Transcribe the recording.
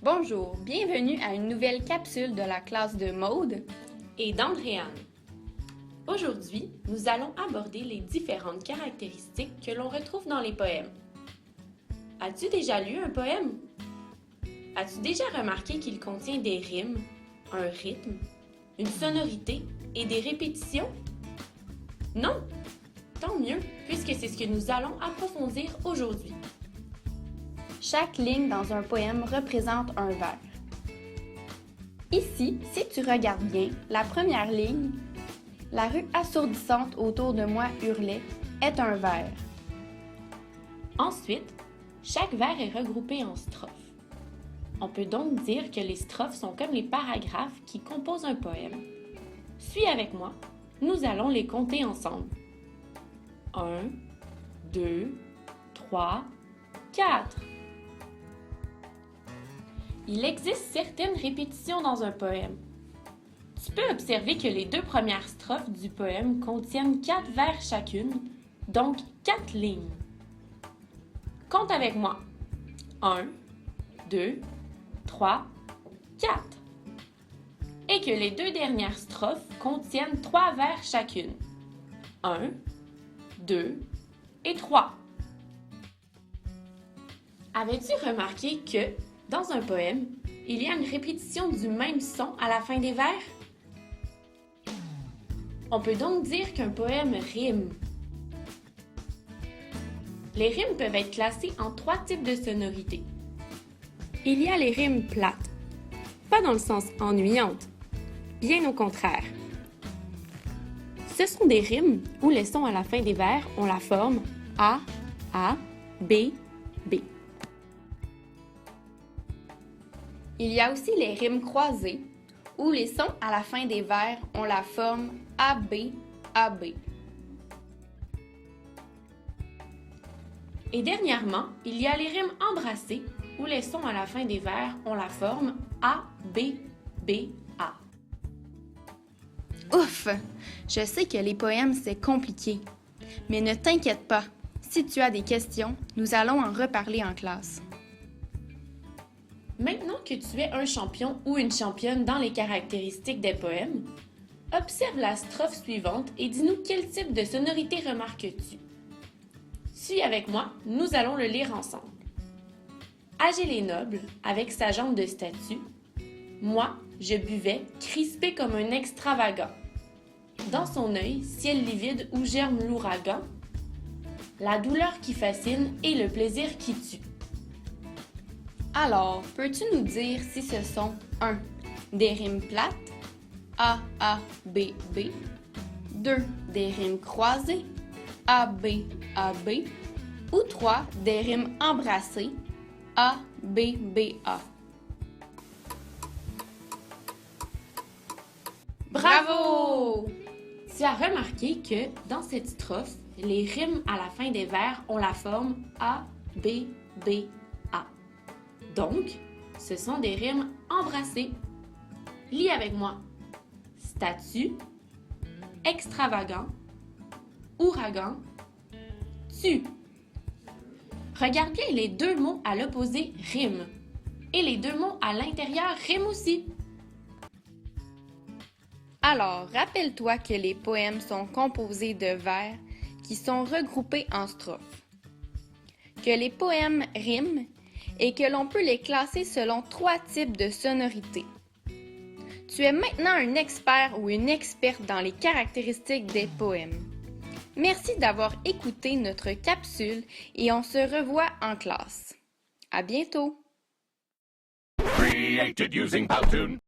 Bonjour, bienvenue à une nouvelle capsule de la classe de Maude et d'Andréane. Aujourd'hui, nous allons aborder les différentes caractéristiques que l'on retrouve dans les poèmes. As-tu déjà lu un poème? As-tu déjà remarqué qu'il contient des rimes, un rythme, une sonorité et des répétitions? Non? Tant mieux, puisque c'est ce que nous allons approfondir aujourd'hui. Chaque ligne dans un poème représente un vers. Ici, si tu regardes bien, la première ligne, « La rue assourdissante autour de moi hurlait » est un vers. Ensuite, chaque vers est regroupé en strophes. On peut donc dire que les strophes sont comme les paragraphes qui composent un poème. Suis avec moi, nous allons les compter ensemble. 1, 2, 3, 4. Il existe certaines répétitions dans un poème. Tu peux observer que les deux premières strophes du poème contiennent 4 vers chacune, donc 4 lignes. Compte avec moi. 1, 2, 3, 4. Et que les deux dernières strophes contiennent 3 vers chacune. 1, 2 et 3. Avais-tu remarqué que, dans un poème, il y a une répétition du même son à la fin des vers? On peut donc dire qu'un poème rime. Les rimes peuvent être classées en 3 types de sonorités. Il y a les rimes plates, pas dans le sens ennuyante, bien au contraire. Ce sont des rimes où les sons à la fin des vers ont la forme A, B, B. Il y a aussi les rimes croisées, où les sons à la fin des vers ont la forme AB, AB. Et dernièrement, il y a les rimes embrassées, où les sons à la fin des vers ont la forme A, B, B, A. Ouf! Je sais que les poèmes, c'est compliqué. Mais ne t'inquiète pas. Si tu as des questions, nous allons en reparler en classe. Maintenant que tu es un champion ou une championne dans les caractéristiques des poèmes, observe la strophe suivante et dis-nous quel type de sonorité remarques-tu. Suis avec moi, nous allons le lire ensemble. Agile et noble, avec sa jambe de statue, moi, je buvais, crispé comme un extravagant. Dans son œil, ciel livide où germe l'ouragan, la douleur qui fascine et le plaisir qui tue. Alors, peux-tu nous dire si ce sont 1. Des rimes plates, A, B, B, 2. Des rimes croisées, AB, AB, ou 3. Des rimes embrassées, A, B, B, A. Bravo! Tu as remarqué que dans cette strophe, les rimes à la fin des vers ont la forme A, B, B, A. Donc, ce sont des rimes embrassées. Lis avec moi. Statue, extravagant, ouragan, tue. Regarde bien, les deux mots à l'opposé riment. Et les deux mots à l'intérieur riment aussi. Alors, rappelle-toi que les poèmes sont composés de vers qui sont regroupés en strophes, que les poèmes riment et que l'on peut les classer selon 3 types de sonorités. Tu es maintenant un expert ou une experte dans les caractéristiques des poèmes. Merci d'avoir écouté notre capsule et on se revoit en classe. À bientôt! Created using Powtoon.